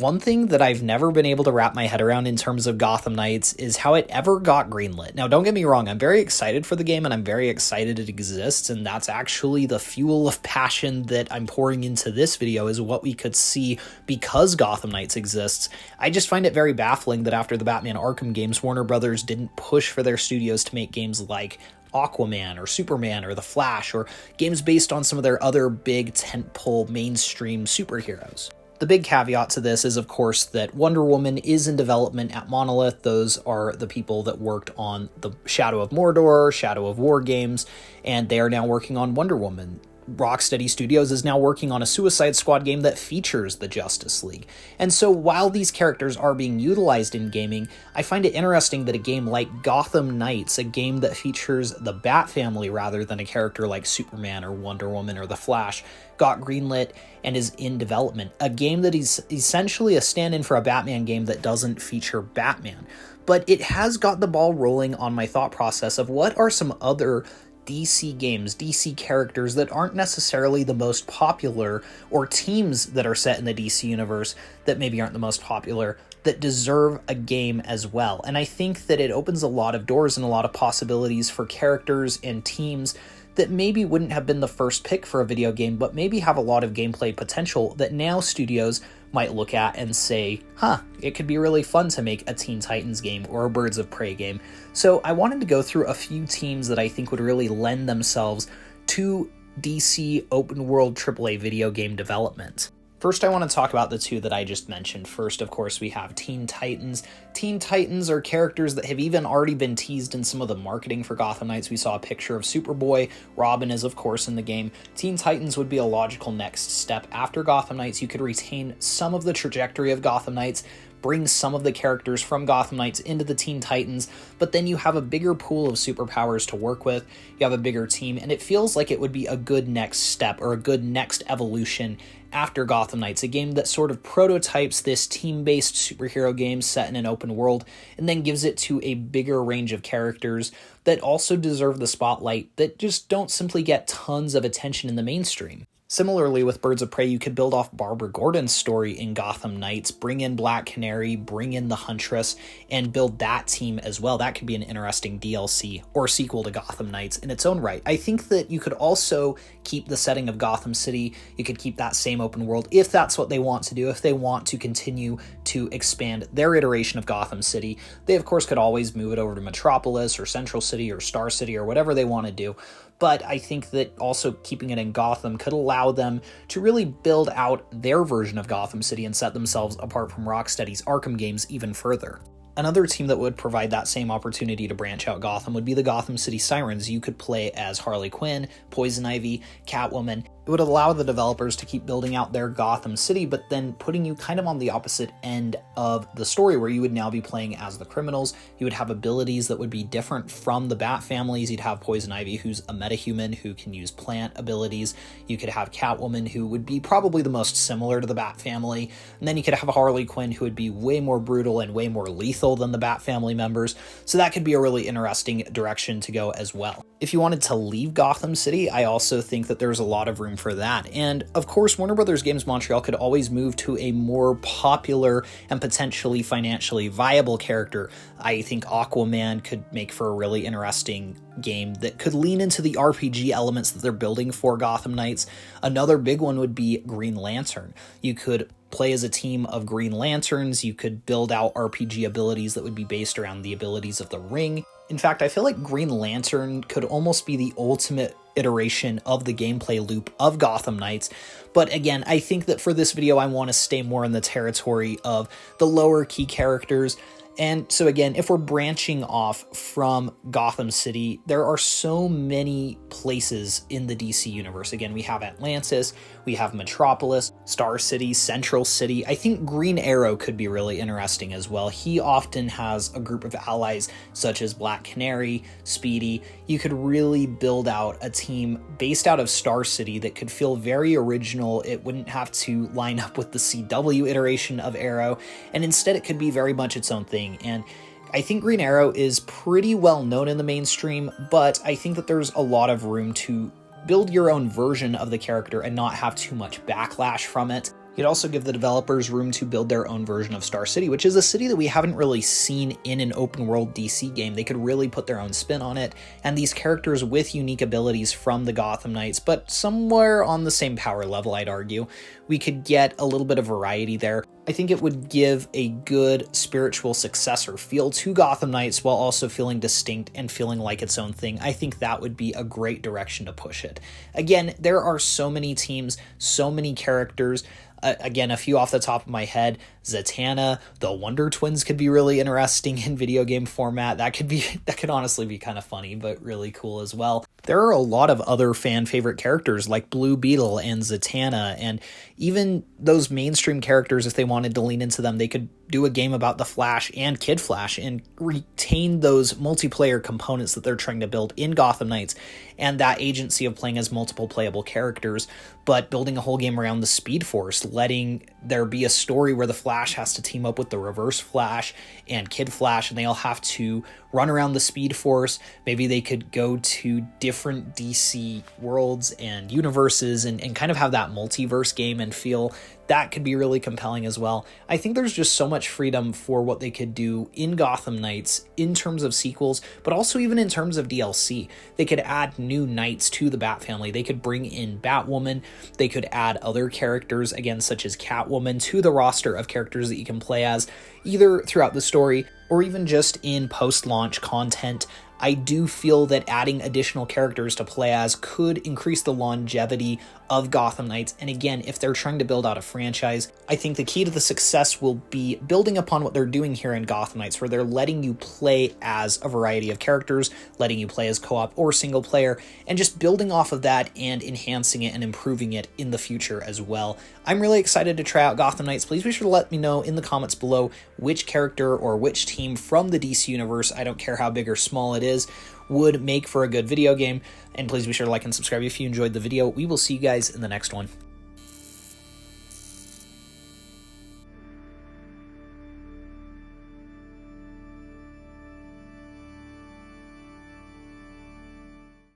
One thing that I've never been able to wrap my head around in terms of Gotham Knights is how it ever got greenlit. Now, don't get me wrong, I'm very excited for the game and I'm very excited it exists, and that's actually the fuel of passion that I'm pouring into this video, is what we could see because Gotham Knights exists. I just find it very baffling that after the Batman Arkham games, Warner Brothers didn't push for their studios to make games like Aquaman or Superman or The Flash, or games based on some of their other big tentpole mainstream superheroes. The big caveat to this is, of course, that Wonder Woman is in development at Monolith. Those are the people that worked on the Shadow of Mordor, Shadow of War games, and they are now working on Wonder Woman. Rocksteady Studios is now working on a Suicide Squad game that features the Justice League. And so while these characters are being utilized in gaming, I find it interesting that a game like Gotham Knights, a game that features the Bat family rather than a character like Superman or Wonder Woman or The Flash, got greenlit and is in development. A game that is essentially a stand-in for a Batman game that doesn't feature Batman. But it has got the ball rolling on my thought process of what are some other DC games, DC characters that aren't necessarily the most popular, or teams that are set in the DC universe that maybe aren't the most popular, that deserve a game as well. And I think that it opens a lot of doors and a lot of possibilities for characters and teams that maybe wouldn't have been the first pick for a video game, but maybe have a lot of gameplay potential that now studios might look at and say, it could be really fun to make a Teen Titans game or a Birds of Prey game. So I wanted to go through a few teams that I think would really lend themselves to DC open world AAA video game development. First, I want to talk about the two that I just mentioned. First, of course, we have Teen Titans. Teen Titans are characters that have even already been teased in some of the marketing for Gotham Knights. We saw a picture of Superboy. Robin is, of course, in the game. Teen Titans would be a logical next step after Gotham Knights. You could retain some of the trajectory of Gotham Knights, bring some of the characters from Gotham Knights into the Teen Titans, but then you have a bigger pool of superpowers to work with, you have a bigger team, and it feels like it would be a good next step or a good next evolution after Gotham Knights, a game that sort of prototypes this team-based superhero game set in an open world, and then gives it to a bigger range of characters that also deserve the spotlight, that just don't simply get tons of attention in the mainstream. Similarly, with Birds of Prey, you could build off Barbara Gordon's story in Gotham Knights, bring in Black Canary, bring in the Huntress, and build that team as well. That could be an interesting DLC or sequel to Gotham Knights in its own right. I think that you could also keep the setting of Gotham City. You could keep that same open world if that's what they want to do, if they want to continue to expand their iteration of Gotham City. They, of course, could always move it over to Metropolis or Central City or Star City or whatever they want to do. But I think that also keeping it in Gotham could allow them to really build out their version of Gotham City and set themselves apart from Rocksteady's Arkham games even further. Another team that would provide that same opportunity to branch out Gotham would be the Gotham City Sirens. You could play as Harley Quinn, Poison Ivy, Catwoman. It would allow the developers to keep building out their Gotham City, but then putting you kind of on the opposite end of the story, where you would now be playing as the criminals. You would have abilities that would be different from the Bat families. You'd have Poison Ivy, who's a metahuman who can use plant abilities. You could have Catwoman, who would be probably the most similar to the Bat family. And then you could have Harley Quinn, who would be way more brutal and way more lethal than the Bat family members. So that could be a really interesting direction to go as well. If you wanted to leave Gotham City, I also think that there's a lot of room for that. And of course, Warner Brothers Games Montreal could always move to a more popular and potentially financially viable character. I think Aquaman could make for a really interesting game that could lean into the RPG elements that they're building for Gotham Knights. Another big one would be Green Lantern. You could play as a team of Green Lanterns. You could build out RPG abilities that would be based around the abilities of the Ring. In fact, I feel like Green Lantern could almost be the ultimate iteration of the gameplay loop of Gotham Knights. But again, I think that for this video, I want to stay more in the territory of the lower key characters. And so again, if we're branching off from Gotham City, there are so many places in the DC universe. Again, we have Atlantis, we have Metropolis, Star City, Central City. I think Green Arrow could be really interesting as well. He often has a group of allies such as Black Canary, Speedy. You could really build out a team based out of Star City that could feel very original. It wouldn't have to line up with the CW iteration of Arrow, and instead it could be very much its own thing. And I think Green Arrow is pretty well known in the mainstream, but I think that there's a lot of room to build your own version of the character and not have too much backlash from it. You'd also give the developers room to build their own version of Star City, which is a city that we haven't really seen in an open world DC game. They could really put their own spin on it, and these characters with unique abilities from the Gotham Knights, but somewhere on the same power level, I'd argue. We could get a little bit of variety there. I think it would give a good spiritual successor feel to Gotham Knights while also feeling distinct and feeling like its own thing. I think that would be a great direction to push it. Again, there are so many teams, so many characters. Again, a few off the top of my head, Zatanna, the Wonder Twins could be really interesting in video game format. That could honestly be kind of funny, but really cool as well. There are a lot of other fan favorite characters like Blue Beetle and Zatanna, and even those mainstream characters, if they wanted to lean into them, they could do a game about the Flash and Kid Flash and retain those multiplayer components that they're trying to build in Gotham Knights and that agency of playing as multiple playable characters, but building a whole game around the Speed Force, letting there be a story where the Flash has to team up with the Reverse Flash and Kid Flash, and they all have to run around the Speed Force. Maybe they could go to different DC worlds and universes and kind of have that multiverse game and feel. That could be really compelling as well. I think there's just so much freedom for what they could do in Gotham Knights in terms of sequels, but also even in terms of DLC. They could add new knights to the Bat family. They could bring in Batwoman. They could add other characters, again, such as Catwoman, to the roster of characters that you can play as, either throughout the story or even just in post-launch content. I do feel that adding additional characters to play as could increase the longevity of Gotham Knights. And again, if they're trying to build out a franchise, I think the key to the success will be building upon what they're doing here in Gotham Knights, where they're letting you play as a variety of characters, letting you play as co-op or single player, and just building off of that and enhancing it and improving it in the future as well. I'm really excited to try out Gotham Knights. Please be sure to let me know in the comments below which character or which team from the DC universe, I don't care how big or small it is, would make for a good video game. And please be sure to like and subscribe if you enjoyed the video. We will see you guys in the next one.